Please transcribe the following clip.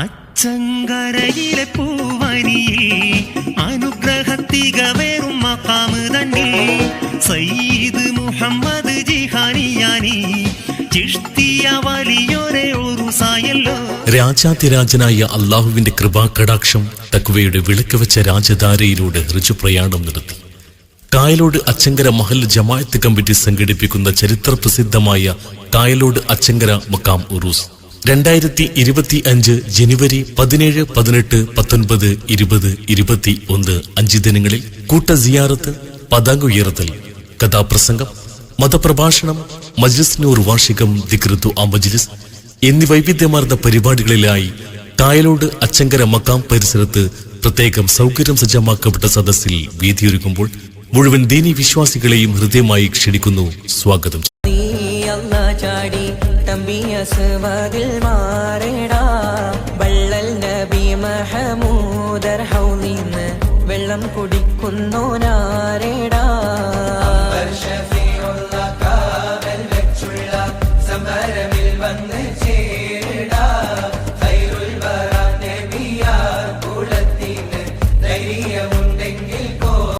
അച്ചങ്കരയിലെ പൂവനിയിൽ അനുഗ്രഹത്തികവേറും മഖാമ് തന്നെ സയ്യിദ് മുഹമ്മദ് ജിഹാനിയാനി ചിഷ്തിയ വലിയൊരേ ഉറുസായല്ലോ. രാജാതിരാജനായ അള്ളാഹുവിന്റെ കൃപാകടാക്ഷം തക്വയുടെ വിളക്ക് വെച്ച രാജധാരയിലൂടെ ഋജുപ്രയാണം നടത്തി. കായലോട് അച്ചങ്കര മഹൽ ജമാഅത്ത് കമ്മിറ്റി സംഘടിപ്പിക്കുന്ന ചരിത്ര പ്രസിദ്ധമായ കായലോട് അച്ചങ്കര മക്കാം ഉറൂസ് 2025 ജനുവരി 17, 18, 19, 20, 21 5 ദിനങ്ങളിൽ കൂട്ട സിയാറത്ത്, പതാക ഉയർത്തൽ, കഥാപ്രസംഗം, മതപ്രഭാഷണം, മജ്ലിസ് നൂർ വാർഷികം, ദിക്ർ ദുആ മജ്ലിസ് എന്നീ വൈവിധ്യമാർന്ന പരിപാടികളിലായി കായലോട് അച്ചങ്കര മക്കാം പരിസരത്ത് പ്രത്യേകം സൗകര്യം സജ്ജമാക്കപ്പെട്ട സദസ്സിൽ വേദിയൊരുക്കുമ്പോൾ മുഴുവൻ ദീനി വിശ്വാസികളെയും ഹൃദയമായി ക്ഷണിക്കുന്നു, സ്വാഗതം. വെള്ളം കുടിക്കുന്നോനാരേടാ